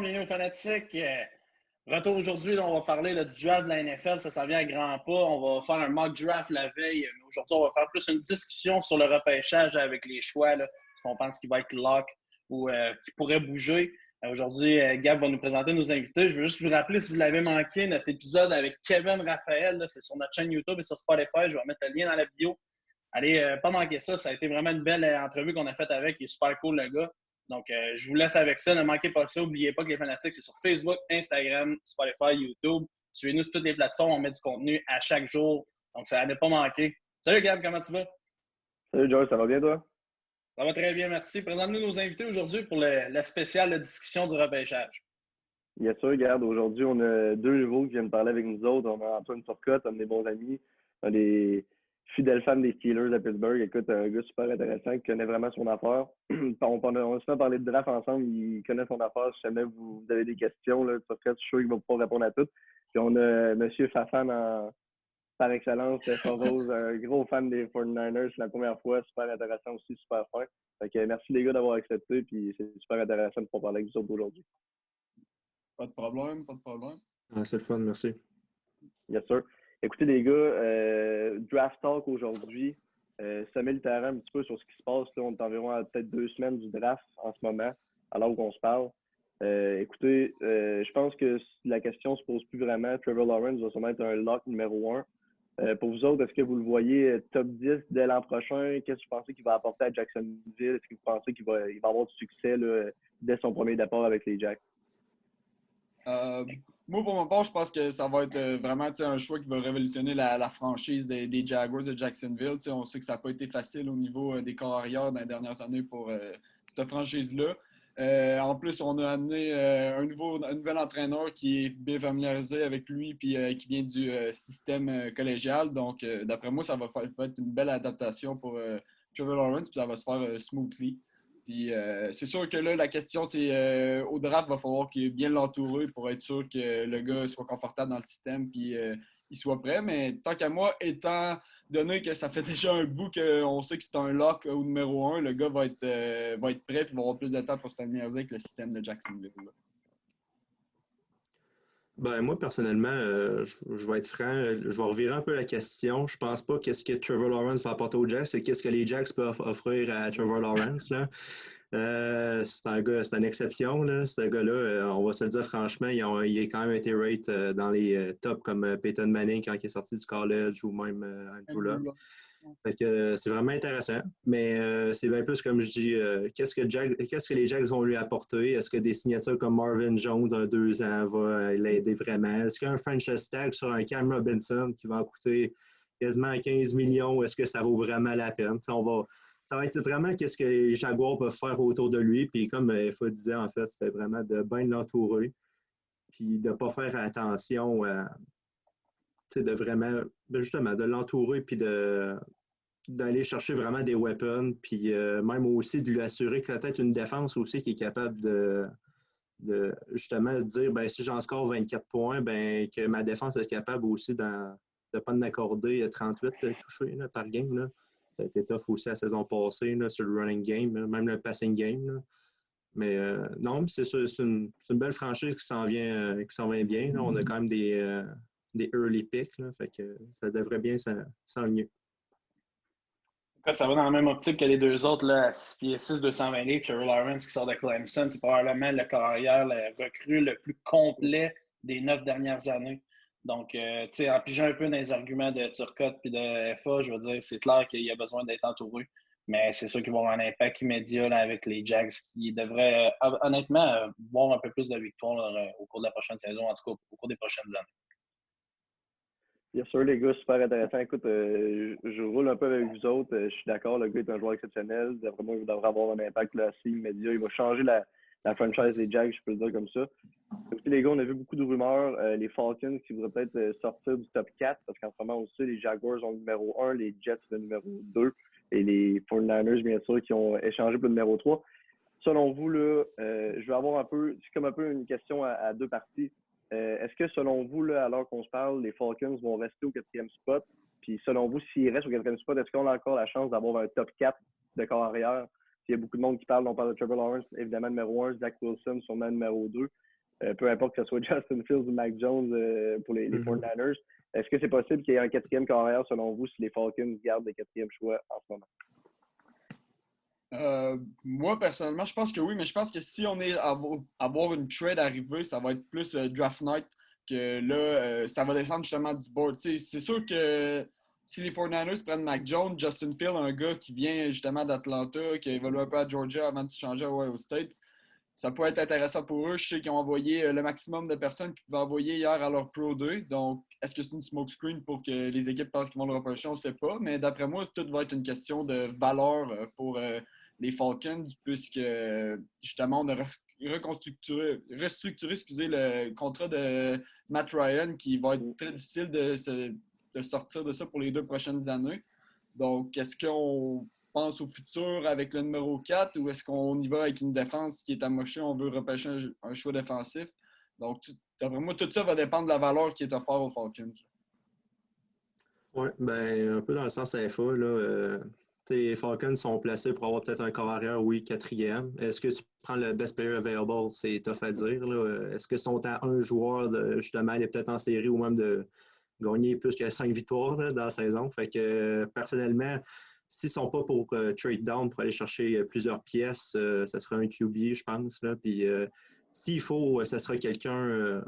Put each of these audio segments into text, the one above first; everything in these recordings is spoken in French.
bienvenue aux fanatiques. Retour aujourd'hui, on va parler là, du draft de la NFL. Ça vient à grands pas. On va faire un mock draft la veille. Mais aujourd'hui, on va faire plus une discussion sur le repêchage avec les choix. Là, ce qu'on pense qu'il va être lock ou qui pourrait bouger. Aujourd'hui, Gab va nous présenter nos invités. Je veux juste vous rappeler, si vous l'avez manqué, notre épisode avec Kevin Raphaël, là, c'est sur notre chaîne YouTube et sur Spotify. Je vais mettre le lien dans la bio. Allez, pas manquer ça. Ça a été vraiment une belle entrevue qu'on a faite avec. Il est super cool, le gars. Donc, je vous laisse avec ça. Ne manquez pas ça. N'oubliez pas que les fanatiques, c'est sur Facebook, Instagram, Spotify, YouTube. Suivez-nous sur toutes les plateformes. On met du contenu à chaque jour. Donc, ça n'a pas manqué. Salut, Gab. Comment tu vas? Salut, Joe. Ça va bien, toi? Ça va très bien, merci. Présente-nous nos invités aujourd'hui pour la spéciale discussion du repêchage. Bien sûr, regarde, aujourd'hui, on a deux nouveaux qui viennent parler avec nous autres. On a Antoine Turcotte, un de mes bons amis, un des fidèles fans des Steelers de Pittsburgh. Écoute, un gars super intéressant qui connaît vraiment son affaire. On a souvent parlé de draft ensemble. Il connaît son affaire. Si jamais vous avez des questions, là, Turcotte, je suis sûr qu'il va pouvoir répondre à toutes. Puis on a M. Fafan par excellence, Rose, un gros fan des 49ers. C'est la première fois. Super intéressant aussi, super fin. Fait que merci les gars d'avoir accepté. Puis c'est super intéressant de pouvoir parler avec vous autres aujourd'hui. Pas de problème, pas de problème. Ah, c'est le fun, merci. Bien sûr. Écoutez, les gars, Draft Talk aujourd'hui, semer le terrain un petit peu sur ce qui se passe. Là, on est environ à peut-être 2 semaines du draft en ce moment, alors qu'on se parle. Écoutez, je pense que la question se pose plus vraiment. Trevor Lawrence va sûrement être un lock numéro 1. Pour vous autres, est-ce que vous le voyez top 10 dès l'an prochain? Qu'est-ce que vous pensez qu'il va apporter à Jacksonville? Est-ce que vous pensez qu'il va avoir du succès là, dès son premier départ avec les Jacks? Moi, pour mon part, je pense que ça va être vraiment un choix qui va révolutionner la franchise des Jaguars de Jacksonville. On sait que ça n'a pas été facile au niveau des corps arrière dans les dernières années pour cette franchise-là. En plus, on a amené un nouvel entraîneur qui est bien familiarisé avec lui et qui vient du système collégial. Donc, d'après moi, ça va être une belle adaptation pour Trevor Lawrence puis ça va se faire smoothly. Puis c'est sûr que là, la question, c'est au draft, il va falloir qu'il bien l'entourer pour être sûr que le gars soit confortable dans le système puis il soit prêt. Mais tant qu'à moi, étant donné que ça fait déjà un bout qu'on sait que c'est un lock au numéro 1, le gars va être prêt et va avoir plus de temps pour se familiariser avec le système de Jacksonville. Ben, moi, personnellement, je vais être franc, je vais revirer un peu la question. Je pense pas qu'est-ce que Trevor Lawrence va apporter aux Jacks, c'est qu'est-ce que les Jacks peuvent offrir à Trevor Lawrence. Là. C'est une exception. Là. Ce gars-là, on va se le dire franchement, il a quand même été rate dans les tops comme Peyton Manning quand il est sorti du college ou même Andrew Luck. Fait que c'est vraiment intéressant, mais c'est bien plus comme je dis, qu'est-ce que les Jacks vont lui apporter? Est-ce que des signatures comme Marvin Jones d'un 2 ans va l'aider vraiment? Est-ce qu'un franchise tag sur un Cam Robinson qui va en coûter quasiment 15 millions, est-ce que ça vaut vraiment la peine? Ça va être vraiment qu'est-ce que les Jaguars peuvent faire autour de lui, puis comme Effa disait, en fait, c'était vraiment de bien l'entourer, puis de ne pas faire attention à de vraiment, justement, de l'entourer puis d'aller chercher vraiment des weapons, puis même aussi de lui assurer que peut-être une défense aussi qui est capable de justement dire, ben si j'en score 24 points, ben que ma défense est capable aussi de ne pas en accorder 38 touchés là, par game. Là. Ça a été tough aussi la saison passée là, sur le running game, là, même le passing game. Là. Mais non, c'est ça, c'est une belle franchise qui s'en vient bien. Là. On a quand même des early picks, là, fait que ça devrait bien s'enligner. Ça va dans la même optique que les deux autres, là, à 6 pieds 6, 220 livres, Trevor Lawrence qui sort de Clemson. C'est probablement le carrière, le recrue le plus complet des 9 dernières années. Donc, en pigeant un peu dans les arguments de Turcotte et de FA, je veux dire, c'est clair qu'il y a besoin d'être entouré. Mais c'est sûr qu'il va avoir un impact immédiat là, avec les Jags qui devraient, honnêtement, voir un peu plus de victoires là, au cours de la prochaine saison, en tout cas au cours des prochaines années. Bien sûr, les gars, super intéressant. Écoute, je roule un peu avec vous autres. Je suis d'accord, le gars est un joueur exceptionnel. D'après moi, il devrait avoir un impact là, assez immédiat. Il va changer la franchise des Jags, je peux le dire comme ça. Écoutez, les gars, on a vu beaucoup de rumeurs. Les Falcons qui voudraient peut-être sortir du top 4 parce qu'en ce moment aussi, les Jaguars ont le numéro 1, les Jets le numéro 2 et les 49ers, bien sûr, qui ont échangé pour le numéro 3. Selon vous, là, je vais avoir c'est comme un peu une question à deux parties. Est-ce que selon vous, là, alors qu'on se parle, les Falcons vont rester au 4e spot? Puis selon vous, s'ils restent au 4e spot, est-ce qu'on a encore la chance d'avoir un top 4 de corps arrière? Il y a beaucoup de monde qui parle, on parle de Trevor Lawrence, évidemment numéro 1, Zach Wilson, sûrement numéro 2. peu importe que ce soit Justin Fields ou Mac Jones pour les 49ers. Est-ce que c'est possible qu'il y ait un quatrième carrière, selon vous, si les Falcons gardent le quatrième choix en ce moment? Moi, personnellement, je pense que oui, mais je pense que si on est à avoir une trade arrivée, ça va être plus draft night que là, ça va descendre justement du board. C'est sûr que si les 49ers prennent Mac Jones, Justin Fields, un gars qui vient justement d'Atlanta, qui a évolué un peu à Georgia avant de se changer à Ohio State, ça peut être intéressant pour eux. Je sais qu'ils ont envoyé le maximum de personnes qu'ils pouvaient envoyer hier à leur Pro 2. Donc, est-ce que c'est une smokescreen pour que les équipes pensent qu'ils vont le repêcher? On ne sait pas. Mais d'après moi, tout va être une question de valeur pour les Falcons, puisque justement, on a restructuré le contrat de Matt Ryan, qui va être très difficile de sortir de ça pour les 2 prochaines années. Donc, est-ce qu'on pense au futur avec le numéro 4 ou est-ce qu'on y va avec une défense qui est amochée, on veut repêcher un choix défensif? Donc, d'après moi, tout ça va dépendre de la valeur qui est offerte aux Falcons. Oui, ben un peu dans le sens FA, là. Les Falcons sont placés pour avoir peut-être un corps arrière, oui, quatrième. Est-ce que tu prends le best player available? C'est tough à dire. Est-ce qu'ils sont à un joueur de justement aller peut-être en série ou même de gagner plus que 5 victoires là, dans la saison? Fait que personnellement, s'ils ne sont pas pour trade down pour aller chercher plusieurs pièces, ça serait un QB, je pense. Là. Puis s'il faut, ça sera quelqu'un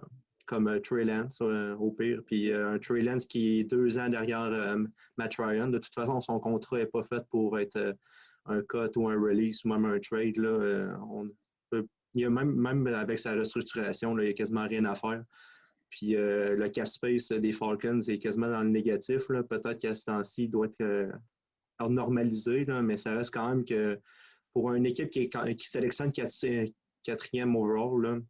comme Trey Lance au pire. Puis un Trey Lance qui est 2 ans derrière Matt Ryan. De toute façon, son contrat n'est pas fait pour être un cut ou un release ou même un trade. Là, il y a même avec sa restructuration, là, il n'y a quasiment rien à faire. Puis le cap space des Falcons est quasiment dans le négatif. Là. Peut-être qu'à ce temps-ci, il doit être normalisé, là, mais ça reste quand même que pour une équipe qui sélectionne quatrième overall,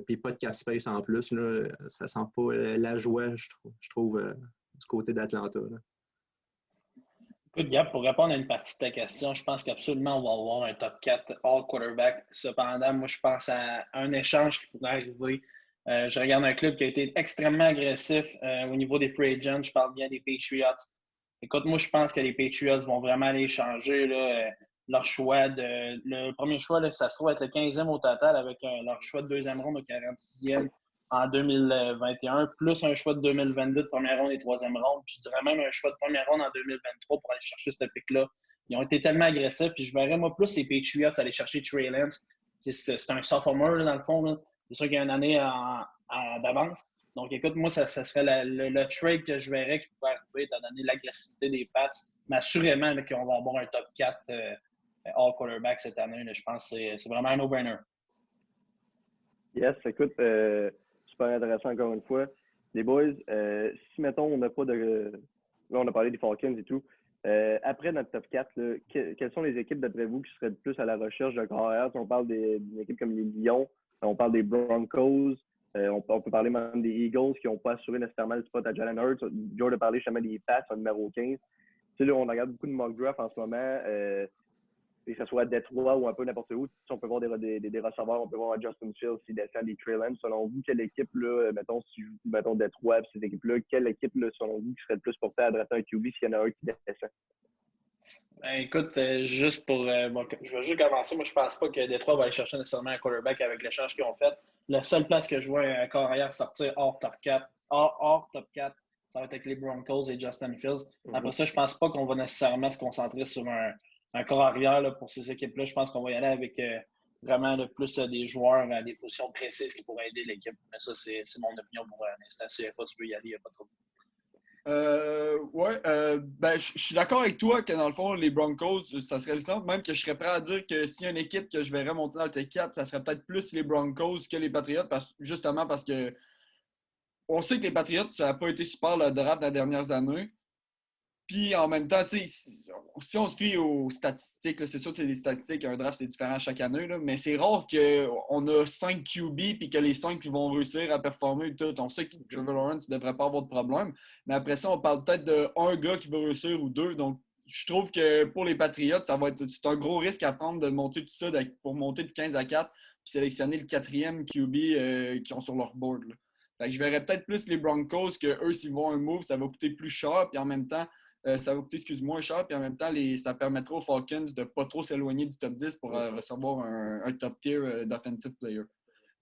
puis pas de cap space en plus, là, ça sent pas la joie, je trouve du côté d'Atlanta. Là. Écoute, Gab, pour répondre à une partie de ta question, je pense qu'absolument, on va avoir un top 4 all quarterback. Cependant, moi, je pense à un échange qui pourrait arriver. Je regarde un club qui a été extrêmement agressif au niveau des free agents. Je parle bien des Patriots. Écoute, moi, je pense que les Patriots vont vraiment aller changer là, leur choix. Le premier choix, là, ça se trouve être le 15e au total avec leur choix de deuxième ronde au 46e en 2021, plus un choix de 2022 de première ronde et troisième ronde. Puis je dirais même un choix de première ronde en 2023 pour aller chercher ce pic-là. Ils ont été tellement agressifs. Puis je verrais, moi, plus les Patriots aller chercher Trey Lance. C'est un sophomore, là, dans le fond. Là. C'est sûr qu'il y a une année d'avance. Donc, écoute, moi, ça serait le trade que je verrais qui pourrait arriver, étant donné l'agressivité des Pats. Mais assurément qu'on va avoir un top 4 all quarterback cette année. Là, je pense que c'est vraiment un no-brainer. Yes, écoute, super intéressant encore une fois. Les boys, si, mettons, on n'a pas de... Là, on a parlé des Falcons et tout. Après notre top 4, là, quelles sont les équipes, d'après vous, qui seraient plus à la recherche de carrière? Si on parle d'une équipe comme les Lions, on parle des Broncos, on peut parler même des Eagles qui n'ont pas assuré nécessairement le spot à Jalen Hurts. Joe a parlé justement des Pats en numéro 15. Tu sais, là, on regarde beaucoup de mock draft en ce moment, que ce soit à Détroit ou un peu n'importe où. Si on peut voir des receveurs, on peut voir Justin Fields s'il descend des Trey Lance. Selon vous, quelle équipe, là, mettons Détroit, ces équipes-là, quelle équipe, là, selon vous, qui serait le plus portée à drafter un QB s'il y en a un qui descend? Ben, écoute, juste pour. Je vais juste commencer. Moi, je pense pas que Détroit va aller chercher nécessairement un quarterback avec l'échange qu'ils ont fait. La seule place que je vois un carrière sortir hors top 4, hors top 4, ça va être avec les Broncos et Justin Fields. Après ça, je pense pas qu'on va nécessairement se concentrer sur un corps arrière là, pour ces équipes-là. Je pense qu'on va y aller avec vraiment le plus des joueurs à des positions précises qui pourraient aider l'équipe. Mais ça, c'est mon opinion pour l'instant. CFA, tu peux y aller, il n'y a pas de problème. Ben, je suis d'accord avec toi que dans le fond, les Broncos, ça serait le temps. Même que je serais prêt à dire que s'il y a une équipe que je verrais monter dans le T4, ça serait peut-être plus les Broncos que les Patriots, justement parce que on sait que les Patriots, ça n'a pas été super le draft dans les dernières années. Puis en même temps, si on se fie aux statistiques, c'est sûr que c'est des statistiques, un draft c'est différent chaque année, là, mais c'est rare qu'on a 5 QB et que les 5 vont réussir à performer. Tout. On sait que Trevor Lawrence ne devrait pas avoir de problème, mais après ça, on parle peut-être d'un gars qui va réussir ou deux. Donc, je trouve que pour les Patriots, c'est un gros risque à prendre de monter tout ça pour monter de 15 à 4 puis sélectionner le 4e QB qu'ils ont sur leur board. Là. Fait que je verrais peut-être plus les Broncos que eux, s'ils vont un move, ça va coûter plus cher, puis en même temps, ça va coûter, moins cher, puis en même temps, ça permettra aux Falcons de ne pas trop s'éloigner du top 10 pour recevoir un top tier d'offensive player.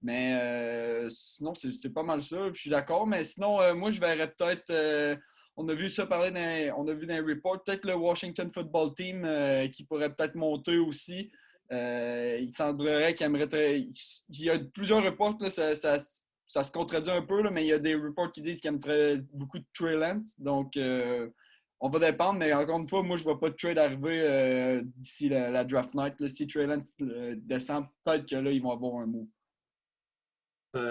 Mais sinon, c'est pas mal ça. Puis je suis d'accord. Mais sinon, moi, je verrais peut-être. On a vu ça on a vu dans les reports, peut-être le Washington Football Team qui pourrait peut-être monter aussi. Il semblerait qu'il aimerait. Il y a plusieurs reports, là, ça se contredit un peu, là, mais il y a des reports qui disent qu'il aimerait beaucoup de Trey Lance. Donc, on va dépendre. Mais encore une fois, moi, je ne vois pas de trade arriver d'ici la draft night. Là. Si Trey Lance descend, peut-être que là, ils vont avoir un move.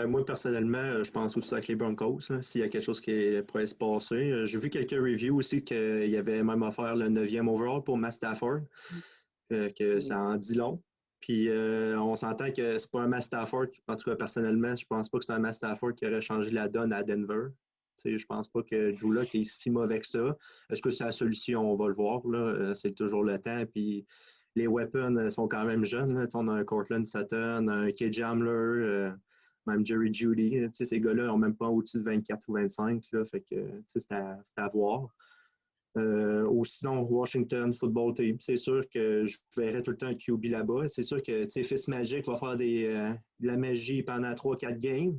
Moi, personnellement, je pense aussi avec les Broncos, là, s'il y a quelque chose qui pourrait se passer. J'ai vu quelques reviews aussi qu'il y avait même offert le 9e overall pour Matt Stafford, que ça en dit long. Puis on s'entend que c'est pas un Matt Stafford, en tout cas personnellement, je pense pas que c'est un Matt Stafford qui aurait changé la donne à Denver. Je pense pas que Drew Lock est si mauvais que ça. Est-ce que c'est la solution? On va le voir. Là. C'est toujours le temps. Puis les weapons sont quand même jeunes. Là. On a un Cortland Sutton, un KJ Hamler, même Jerry Jeudy. Ces gars-là n'ont même pas au-dessus de 24 ou 25. Là. Fait que c'est à voir. Ou sinon, Washington Football Team. C'est sûr que je verrais tout le temps un QB là-bas. C'est sûr que Fitzmagic va faire de la magie pendant 3-4 games.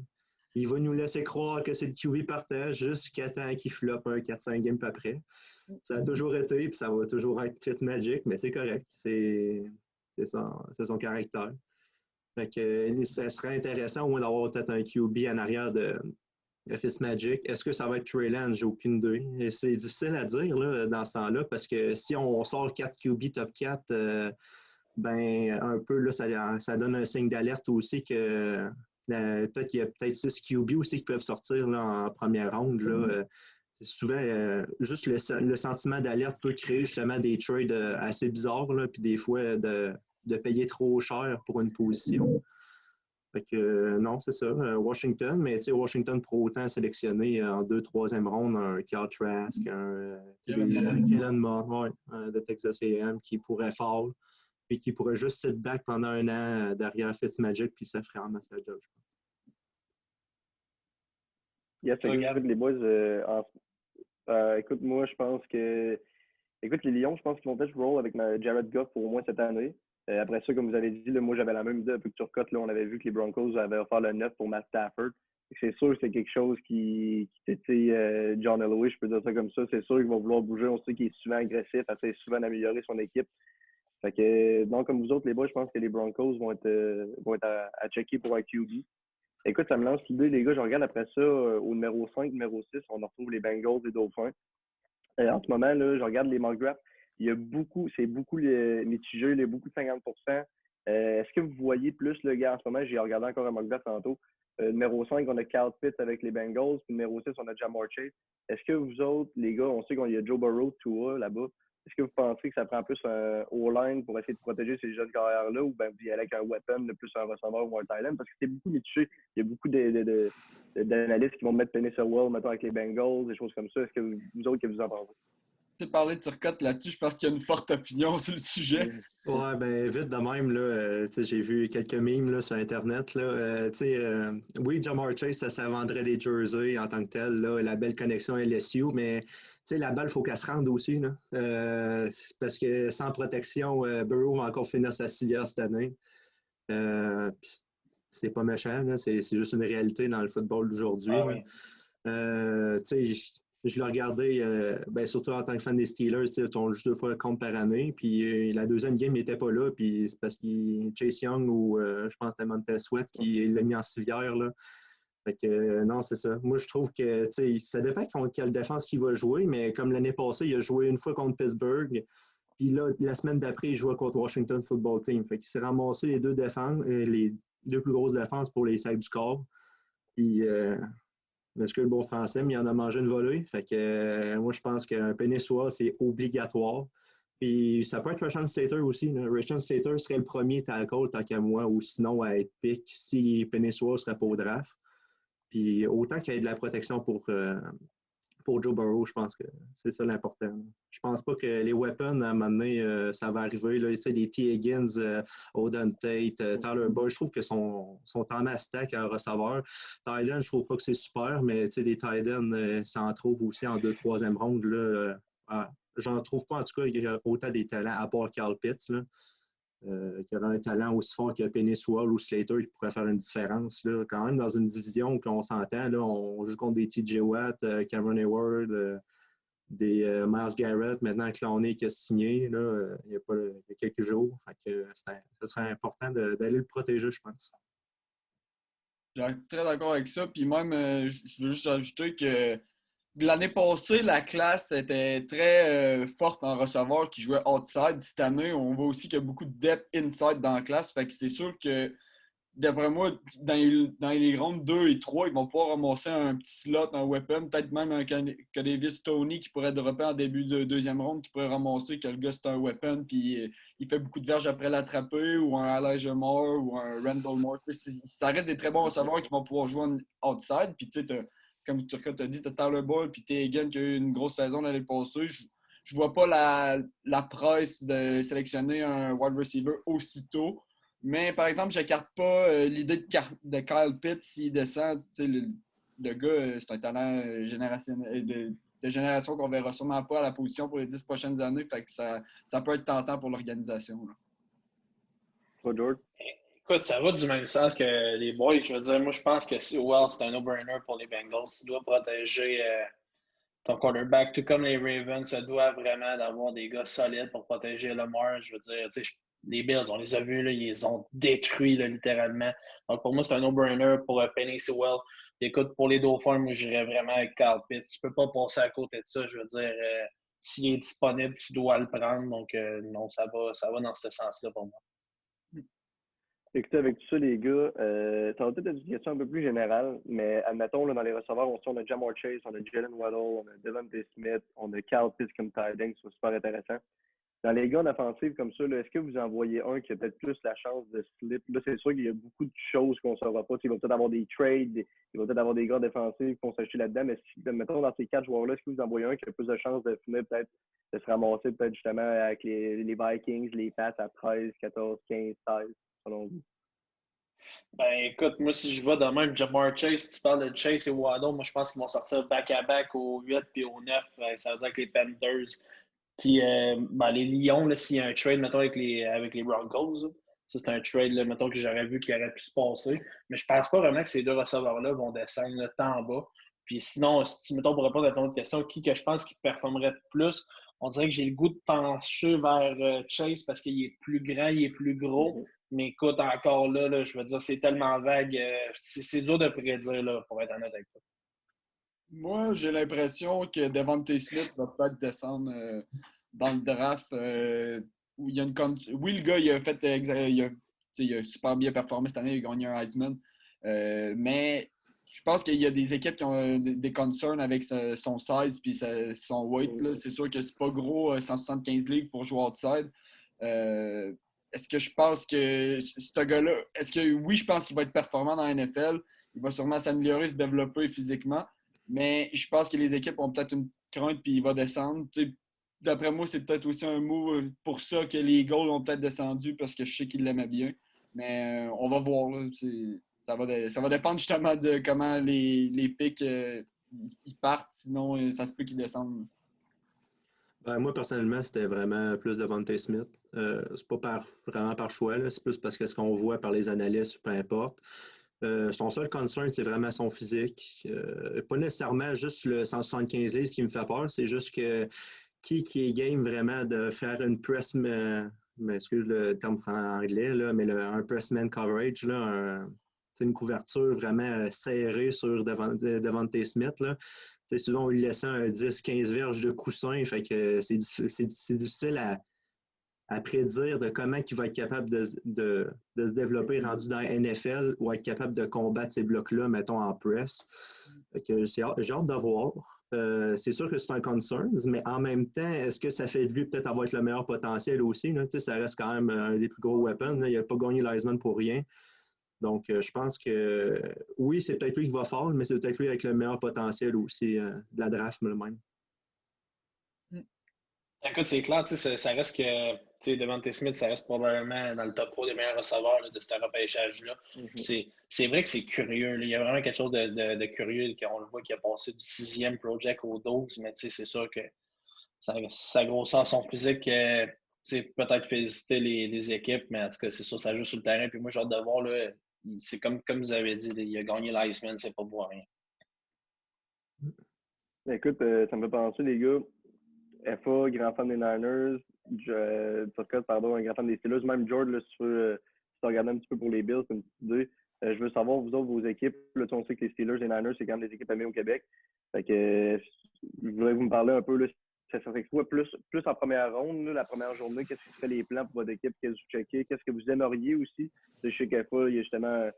Il va nous laisser croire que c'est le QB partant jusqu'à temps qu'il floppe un 4-5 games après. Ça a toujours été, puis ça va toujours être Fitzmagic, mais c'est correct. C'est son caractère. Fait que, ça serait intéressant au moins d'avoir peut-être un QB en arrière de Fitzmagic. Est-ce que ça va être Trey Lance? J'ai aucune idée. Et c'est difficile à dire là, dans ce temps-là parce que si on sort 4 QB top 4, ben un peu là, ça donne un signe d'alerte aussi que peut-être qu'il y a peut-être 6 QB aussi qui peuvent sortir là, en première ronde. Là. C'est souvent juste le sentiment d'alerte peut créer justement des trades assez bizarres, là, puis des fois de payer trop cher pour une position. Fait que non, c'est ça. Washington, mais tu sais, Washington pour autant sélectionné en 2e, 3e ronde un Kyle Trask, Kellen Mond de Texas A&M qui pourrait fall, puis qui pourrait juste sit back pendant un an derrière Fitzmagic, puis ça ferait en masse la job, je pense. Yes, écoute, les boys, écoute, moi, je pense que. Écoute, les Lions, je pense qu'ils vont peut-être roll avec Jared Goff pour au moins cette année. Après ça, comme vous avez dit, là, moi, j'avais la même idée depuis que Turcotte, là, on avait vu que les Broncos avaient offert le 9 pour Matt Stafford. C'est sûr que c'est quelque chose qui John Elway, je peux dire ça comme ça. C'est sûr qu'il va vouloir bouger. On sait qu'il est souvent agressif, essaie souvent d'améliorer son équipe. Fait que, donc, comme vous autres, les boys, je pense que les Broncos vont être à checker pour un QB. Écoute, ça me lance l'idée, les gars. Je regarde après ça au numéro 5, numéro 6, on retrouve les Bengals et Dauphins. En ce moment, là, je regarde les mock drafts. C'est beaucoup mitigé, il y a beaucoup de 50%. Est-ce que vous voyez plus le gars en ce moment? J'ai regardé encore un mock draft tantôt. Numéro 5, on a Kyle Pitts avec les Bengals. Puis numéro 6, on a Ja'Marr Chase. Est-ce que vous autres, les gars, on sait qu'il y a Joe Burrow, Tua là-bas. Est-ce que vous pensez que ça prend plus un O-line pour essayer de protéger ces jeunes carrières-là ou bien vous y allez avec un weapon, plus un receveur ou un tight end? Parce que c'est beaucoup mitigé. Il y a beaucoup d'analystes qui vont mettre Penny Sewell, mettons, avec les Bengals, des choses comme ça. Est-ce que vous autres, que vous en pensez? Tu sais, parler de Turcotte là-dessus, je pense qu'il y a une forte opinion sur le sujet. Ouais, ben vite de même, là, j'ai vu quelques memes là, sur Internet. Là, oui, Ja'Marr Chase, ça vendrait des jerseys en tant que tel, là, la belle connexion LSU, mais la balle, il faut qu'elle se rende aussi. Là. Parce que sans protection, Burrow va encore finir sa civière cette année. C'est pas méchant, là, c'est juste une réalité dans le football d'aujourd'hui. Ah, oui. Je l'ai regardé, surtout en tant que fan des Steelers, on joue 2 fois contre par année. Puis la deuxième game, il n'était pas là. Puis c'est parce qu'il Chase Young ou je pense que c'était Montez Sweat qui l'a mis en civière. Là. Fait que non, c'est ça. Moi, je trouve que ça dépend contre quelle défense qu'il va jouer, mais comme l'année passée, il a joué une fois contre Pittsburgh. Puis là, la semaine d'après, il jouait contre Washington Football Team. Fait qu'il s'est ramassé les 2 défenses, les 2 plus grosses défenses pour les sacs du corps. Puis est-ce que le bon français, mais il en a mangé une volée. Fait que moi, je pense qu'un Penny Sewell, c'est obligatoire. Puis ça peut être Rashawn Slater aussi. Là. Rashawn Slater serait le premier tackle, tant qu'à moi, ou sinon à être pick si Penny Sewell serait pas au draft. Puis autant qu'il y ait de la protection pour Joe Burrow, je pense que c'est ça l'important. Je pense pas que les weapons, à un moment donné, ça va arriver. Là, des T. Higgins, Odin Tate, Tyler Boyd, je trouve que sont en mastack à receveur. Tyden, je trouve pas que c'est super, mais des Tyden, ça en trouve aussi en 2e, 3e ronde. J'en trouve pas, en tout cas, il y a autant des talents à part Carl Pitts. Là. qui aurait un talent aussi fort que Penny Sewell ou Slater qui pourrait faire une différence. Là. Quand même, dans une division où on s'entend, là, on joue contre des TJ Watt, Cameron Hayward, des Myles Garrett, maintenant Clowney qui a signé là, il y a quelques jours. Fait que ce serait important d'aller le protéger, je pense. Je suis très d'accord avec ça. Puis même, je veux juste ajouter que l'année passée, la classe était très forte en receveurs qui jouaient outside. Cette année, on voit aussi qu'il y a beaucoup de depth inside dans la classe. Fait que c'est sûr que, d'après moi, dans les rounds 2 et 3, ils vont pouvoir ramasser un petit slot, un weapon, peut-être même un Kadarius Toney qui pourrait dropper en début de deuxième round, qui pourrait ramasser que le gars c'est un weapon, puis il fait beaucoup de verges après l'attraper, ou un Elijah Moore, ou un Randall Moore. Ça reste des très bons receveurs qui vont pouvoir jouer en outside. Puis tu sais, comme tu as dit, tu as Tyler Ball, puis T. Higgins qui a eu une grosse saison l'année passée. Je vois pas la presse de sélectionner un wide receiver aussitôt. Mais par exemple, je n'écarte pas l'idée de Kyle Pitts s'il descend. Le gars, c'est un talent de génération qu'on ne verra sûrement pas à la position pour les 10 prochaines années. Fait que ça peut être tentant pour l'organisation. Toi, George? Écoute, ça va du même sens que les boys. Je veux dire, moi, je pense que Sewell, c'est un no-brainer pour les Bengals. Tu dois protéger ton quarterback, tout comme les Ravens, se doit vraiment d'avoir des gars solides pour protéger Lamar. Je veux dire, tu sais, les Bills, on les a vus, là, ils les ont détruits là, littéralement. Donc pour moi, c'est un no-brainer pour Penny Sewell. Écoute, pour les Dauphins, moi, j'irais vraiment avec Kyle Pitts. Tu peux pas passer à côté de ça. Je veux dire, s'il est disponible, tu dois le prendre. Donc non, ça va dans ce sens-là pour moi. Écoutez, avec tout ça, les gars, ça va peut-être être une question un peu plus générale, mais admettons, là, dans les receveurs, on a Jamar Chase, on a Jalen Waddle, on a Devontae Smith, on a Kyle Pitts comme tight end, c'est super intéressant. Dans les gars en offensive comme ça, est-ce que vous en voyez un qui a peut-être plus la chance de slip? Là, c'est sûr qu'il y a beaucoup de choses qu'on ne saura pas. Il va peut-être avoir des trades, il va peut-être avoir des gars défensifs qui vont s'acheter là-dedans, mais si, mettons, dans ces 4 joueurs-là, est-ce que vous en voyez un qui a plus de chances de finir peut-être de se ramasser peut-être justement avec les Vikings, les Pats à 13, 14, 15, 16, selon vous? Ben écoute, moi si je vais de même, Jamar Chase, tu parles de Chase et Waddle, moi je pense qu'ils vont sortir back-à-back au 8 puis au 9. Ça veut dire que les Panthers. Puis ben, les Lions, là, s'il y a un trade, mettons, avec les Broncos, là, ça c'est un trade, là, mettons, que j'aurais vu qui aurait pu se passer. Mais je pense pas vraiment que ces deux receveurs-là vont descendre là, tant en bas. Puis sinon, si mettons, pour répondre à ton autre question, qui que je pense qui performerait plus, on dirait que j'ai le goût de pencher vers Chase parce qu'il est plus grand, il est plus gros. Mais écoute, encore là, je veux dire, c'est tellement vague. C'est dur de prédire, là, pour être honnête avec toi. Moi, j'ai l'impression que Devontae Smith va peut-être descendre dans le draft où il y a une oui, le gars, il a fait il a super bien performé cette année, il a gagné un Heisman. Mais je pense qu'il y a des équipes qui ont des concerns avec son size et son weight. Là. C'est sûr que c'est pas gros, 175 livres pour jouer outside. Est-ce que je pense que ce gars-là, oui, je pense qu'il va être performant dans la NFL. Il va sûrement s'améliorer, se développer physiquement. Mais je pense que les équipes ont peut-être une petite crainte puis il va descendre. D'après moi, c'est peut-être aussi un mot pour ça que les Eagles ont peut-être descendu parce que je sais qu'ils l'aimaient bien. Mais on va voir. Là. Ça va dépendre justement de comment les picks ils partent. Sinon, ça se peut qu'ils descendent. Ben, moi, personnellement, c'était vraiment plus Devontae Smith. C'est pas vraiment par choix, là. C'est plus parce que ce qu'on voit par les analystes, peu importe. Son seul concern, c'est vraiment son physique. Pas nécessairement juste le 175 livres qui me fait peur, c'est juste que qui est game vraiment de faire une press, excuse le terme en anglais, là, mais un press man coverage, là, une couverture vraiment serrée sur Devontae Smith. Là. Souvent, on lui laissait un 10-15 verges de coussin, fait que c'est difficile à prédire de comment il va être capable de se développer rendu dans la NFL ou être capable de combattre ces blocs-là, mettons, en press. J'ai hâte de voir. C'est sûr que c'est un concern, mais en même temps, est-ce que ça fait de lui peut-être avoir le meilleur potentiel aussi? Là? Ça reste quand même un des plus gros weapons. Là. Il n'a pas gagné l'Heisman pour rien. Donc, je pense que oui, c'est peut-être lui qui va fort, mais c'est peut-être lui avec le meilleur potentiel aussi de la draft même. Écoute, c'est clair, ça reste que Devontae Smith, ça reste probablement dans le top 3 des meilleurs receveurs là, de ce repêchage-là. C'est vrai que c'est curieux. Là. Il y a vraiment quelque chose de curieux. On le voit qui a passé du 6e project au 12, mais c'est sûr que sa grosseur, son physique, peut-être féliciter les équipes, mais en tout cas, c'est sûr, ça joue sur le terrain. Puis moi, j'ai hâte de voir, là, c'est comme vous avez dit, là, il a gagné l'Iceman, c'est pas pour rien. Écoute, ça me fait penser, les gars, FA, grand fan des Niners, podcast, pardon, un grand fan des Steelers, même George, là, si tu regardes un petit peu pour les Bills, c'est une petite idée. Je veux savoir, vous autres, vos équipes, là, on sait que les Steelers et les Niners, c'est quand même des équipes aimées au Québec. Fait que je voudrais que vous me parler un peu, là, ça serait quoi plus en première ronde, là, la première journée, qu'est-ce que seraient les plans pour votre équipe, qu'est-ce que vous checkez, qu'est-ce que vous aimeriez aussi? Je sais qu'à FA, il y a justement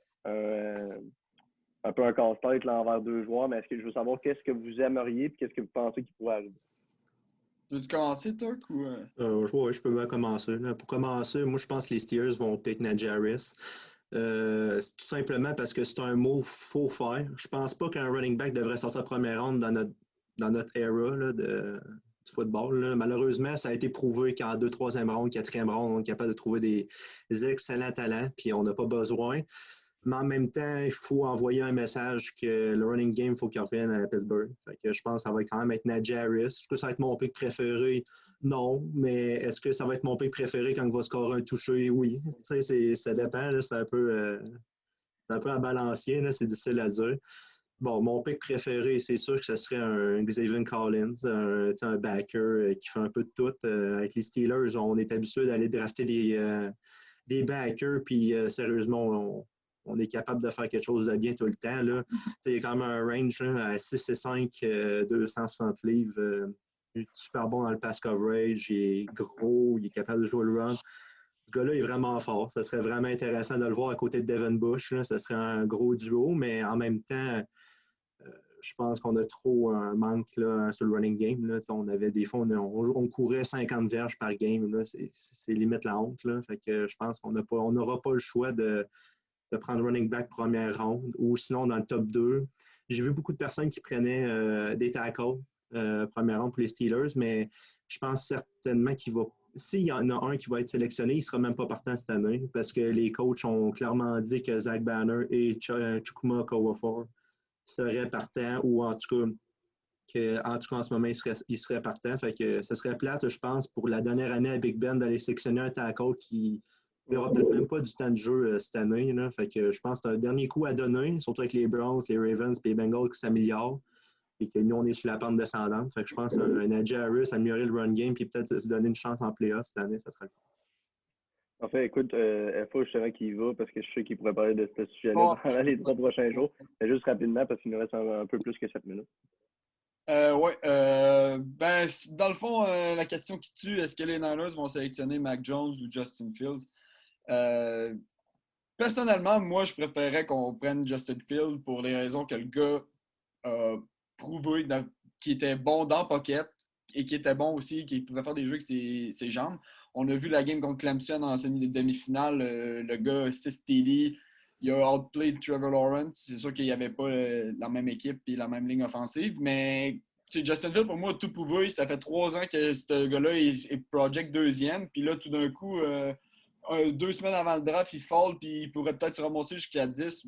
un peu un casse-tête là, envers 2 joueurs, mais est-ce que je veux savoir qu'est-ce que vous aimeriez et qu'est-ce que vous pensez qui pourrait arriver? Veux-tu commencer, Turk, ou... Ouais, je peux bien commencer. Là. Pour commencer, moi, je pense que les Steelers vont pick Najee Harris. C'est tout simplement parce que c'est un move qu'il faut faire. Je pense pas qu'un running back devrait sortir première ronde dans notre era là, du football. Là. Malheureusement, ça a été prouvé qu'en 2e, 3e ronde, 4e ronde, on est capable de trouver des excellents talents, puis on n'a pas besoin. Mais en même temps, il faut envoyer un message que le running game, il faut qu'il revienne à Pittsburgh. Fait que je pense que ça va quand même être Najee Harris. Est-ce que ça va être mon pick préféré? Non. Mais est-ce que ça va être mon pick préféré quand il va scorer un touché? Oui. Tu sais, ça dépend. Là, c'est un peu à balancier. Là, c'est difficile à dire. Bon, mon pick préféré, c'est sûr que ce serait un Xavier Collins, un backer qui fait un peu de tout. Avec les Steelers, on est habitué d'aller drafter des backers, puis sérieusement, on est capable de faire quelque chose de bien tout le temps. Là. Il y a quand même un range là, à 6 et 5, 260 livres. Il est super bon dans le pass coverage. Il est gros, il est capable de jouer le run. Ce gars-là est vraiment fort. Ça serait vraiment intéressant de le voir à côté de Devin Bush. Là. Ça serait un gros duo, mais en même temps, je pense qu'on a trop un manque là, sur le running game. Là. On avait des fois, on courait 50 verges par game. Là. C'est limite la honte. Là. Fait que je pense qu'on n'aura pas le choix de prendre running back première ronde ou sinon dans le top 2. J'ai vu beaucoup de personnes qui prenaient des tackles première ronde pour les Steelers, mais je pense certainement qu'il va. S'il y en a un qui va être sélectionné, il ne sera même pas partant cette année parce que les coachs ont clairement dit que Zach Banner et Chukwuma Okorafor seraient partants ou en tout cas en ce moment, il serait partant. Fait que ce serait plate, je pense, pour la dernière année à Big Ben d'aller sélectionner un tackle qui n'aura peut-être même pas du temps de jeu cette année. Là. Fait que je pense que c'est un dernier coup à donner, surtout avec les Browns, les Ravens et les Bengals qui s'améliorent. Et que nous, on est sur la pente descendante. Fait que je pense qu'un Najee Harris, améliorer le run game puis peut-être se donner une chance en playoff cette année, ça serait le fun. En fait, écoute, FA, je savais qu'il y va parce que je sais qu'il pourrait parler de ce sujet-là Oh, pendant les 3 prochains jours. Mais juste rapidement parce qu'il nous reste un peu plus que 7 minutes. Oui. Dans le fond, la question qui tue, est-ce que les Niners vont sélectionner Mac Jones ou Justin Fields? Personnellement, moi, je préférerais qu'on prenne Justin Fields pour les raisons que le gars a prouvé qu'il était bon dans Pocket et qu'il était bon aussi, qu'il pouvait faire des jeux avec ses jambes. On a vu la game contre Clemson en demi-finale. Le gars, 6 TD, il a outplayed Trevor Lawrence. C'est sûr qu'il n'y avait pas la même équipe et la même ligne offensive, mais Justin Fields, pour moi, a tout prouvé. Ça fait 3 ans que ce gars-là est project deuxième. Puis là, tout d'un coup, 2 semaines avant le draft, il fall, puis il pourrait peut-être se remonter jusqu'à 10.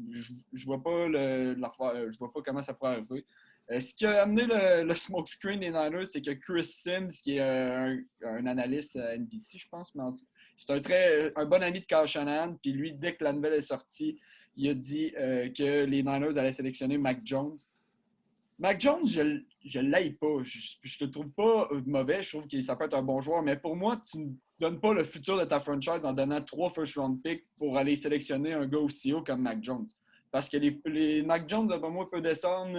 Je vois pas je vois pas comment ça pourrait arriver. Ce qui a amené le smoke screen des Niners, c'est que Chris Sims, qui est un analyste à NBC, je pense, mais c'est un bon ami de Kyle Shanahan, puis lui, dès que la nouvelle est sortie, il a dit que les Niners allaient sélectionner Mac Jones. Mac Jones, je ne l'aille pas. Je te trouve pas mauvais. Je trouve que ça peut être un bon joueur. Mais pour moi, tu ne donnes pas le futur de ta franchise en donnant 3 first-round picks pour aller sélectionner un gars aussi haut comme Mac Jones. Parce que les Mac Jones, pour moi, peut descendre.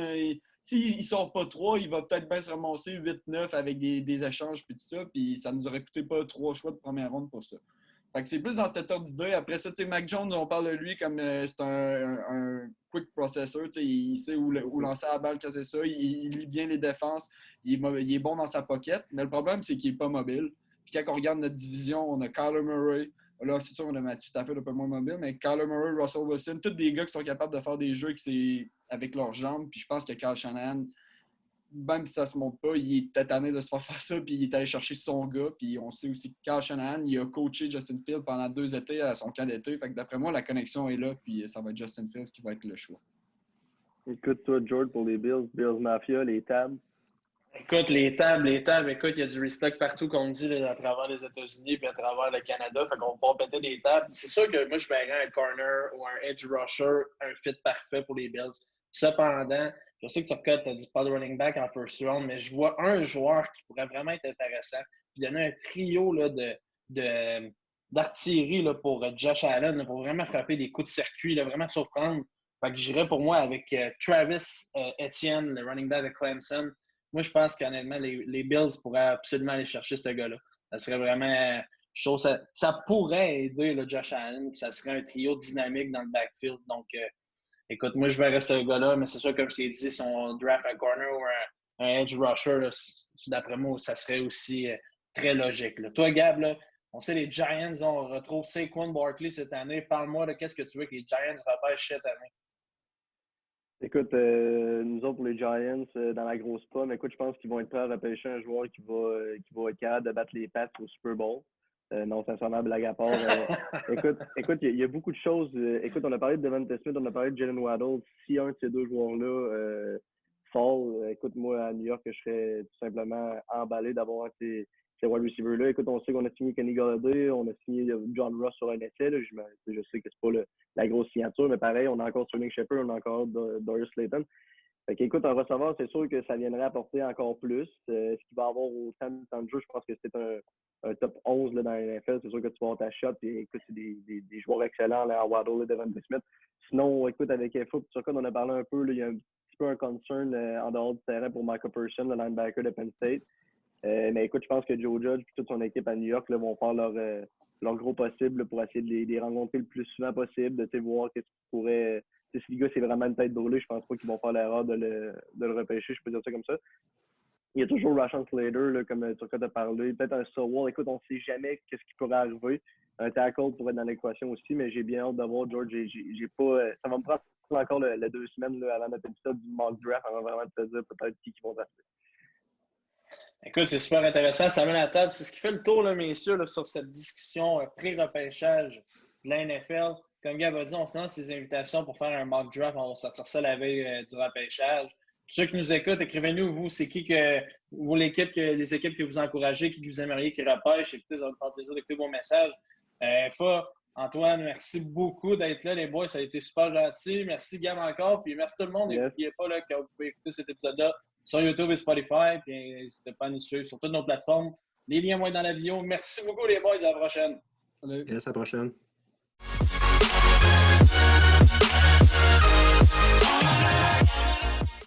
S'il ne sort pas 3, il va peut-être bien se ramasser 8-9 avec des échanges et tout ça. Puis ça nous aurait coûté pas 3 choix de première ronde pour ça. Fait que c'est plus dans cette ordre d'idée. Après ça, Mac Jones, on parle de lui comme c'est un quick processor. Il sait où lancer la balle quand c'est ça. Il lit bien les défenses. Il est bon dans sa pocket. Mais le problème, c'est qu'il n'est pas mobile. Puis quand on regarde notre division, on a Kyler Murray. Là, c'est sûr, on a Mathieu Stafford un peu moins mobile, mais Kyler Murray, Russell Wilson, tous des gars qui sont capables de faire des jeux avec leurs jambes. Puis je pense que Kyle Shanahan, même si ça se montre pas, il est tatané de se faire ça, puis il est allé chercher son gars. Puis on sait aussi que Kyle Shanahan, il a coaché Justin Fields pendant 2 étés à son camp d'été. Fait que d'après moi, la connexion est là, puis ça va être Justin Fields qui va être le choix. Écoute, toi, George, pour les Bills Mafia, les Tabs. Écoute, les tables, écoute, il y a du restock partout, comme on dit, là, à travers les États-Unis puis à travers le Canada. Fait qu'on va péter des tables. C'est sûr que moi, je verrais un corner ou un edge rusher, un fit parfait pour les Bills. Cependant, je sais que Turcotte a dit pas de running back en first round, mais je vois un joueur qui pourrait vraiment être intéressant. Puis donner un trio là, d'artillerie là, pour Josh Allen, là, pour vraiment frapper des coups de circuit, là, vraiment surprendre. Fait que j'irais pour moi avec Travis Etienne, le running back de Clemson. Moi, je pense qu'honnêtement, les Bills pourraient absolument aller chercher ce gars-là. Ça serait vraiment. Je trouve ça pourrait aider là, Josh Allen, puis ça serait un trio dynamique dans le backfield. Donc, écoute, moi, je verrais ce gars-là, mais c'est sûr, comme je t'ai dit, son draft à corner ou un edge rusher, là, d'après moi, ça serait aussi très logique. Là. Toi, Gab, là, on sait les Giants, on retrouve Saquon Barkley cette année. Parle-moi de qu'est-ce que tu veux que les Giants repêchent cette année. Écoute, nous autres, pour les Giants, dans la grosse pomme, écoute, je pense qu'ils vont être prêts à repêcher un joueur qui va être capable de battre les Pats au Super Bowl. Non, sincèrement, blague à part. Écoute, il y a beaucoup de choses. Écoute, on a parlé de Devonta Smith, on a parlé de Jalen Waddle. Si un de ces deux joueurs-là fall, écoute, moi, à New York, je serais tout simplement emballé d'avoir ces wide receivers-là. Écoute, on sait qu'on a signé Kenny Golladay, on a signé John Ross sur un essai. Là. Je sais que c'est pas la grosse signature, mais pareil, on a encore Sterling Shepard, on a encore Darius Slayton. Fait qu'écoute, un receveur, c'est sûr que ça viendrait apporter encore plus. Est-ce qu'il va avoir autant de temps de jeu? Je pense que c'est un top 11 là, dans la NFL. C'est sûr que tu vas avoir ta shot. Et écoute, c'est des joueurs excellents là, en Waddle et Devonta Smith. Sinon, écoute, avec Foot, sur quoi on a parlé un peu, là, il y a un petit peu un concern en dehors du terrain pour Micah Parsons, le linebacker de Penn State. Mais écoute, je pense que Joe Judge et toute son équipe à New York là, vont faire leur gros possible là, pour essayer de les rencontrer le plus souvent possible, de voir qu'est-ce qui pourrait. Si le gars, c'est vraiment une tête brûlée, je pense pas qu'ils vont faire l'erreur de le repêcher, je peux dire ça comme ça. Il y a toujours Rashawn Slater, là, comme Turcotte a parlé. Peut-être un Sowell. Écoute, on ne sait jamais qu'est-ce qui pourrait arriver. Un tackle pourrait être dans l'équation aussi, mais j'ai bien hâte de voir, George. J'ai pas, ça va me prendre encore les 2 semaines là, avant notre épisode du mock draft, avant vraiment de te dire peut-être qui vont rester. Écoute, c'est super intéressant. Ça met la table. C'est ce qui fait le tour, là, messieurs, là, sur cette discussion pré-repêchage de la NFL. Comme Gab a dit, on se lance les invitations pour faire un mock draft. On va sortir ça la veille du repêchage. Tous ceux qui nous écoutent, écrivez-nous, vous, c'est qui que vous, les équipes que vous encouragez, qui vous aimeriez qui repêchent. Écoutez, ça va nous faire plaisir d'écouter vos messages. Antoine, merci beaucoup d'être là, les boys. Ça a été super gentil. Merci, Gab, encore. Puis merci tout le monde. Yes. N'oubliez pas là, que vous pouvez écouter cet épisode-là sur YouTube et Spotify. Puis n'hésitez pas à nous suivre sur toutes nos plateformes. Les liens vont être dans la vidéo. Merci beaucoup, les boys. À la prochaine. Salut. Yes, à la prochaine. All right.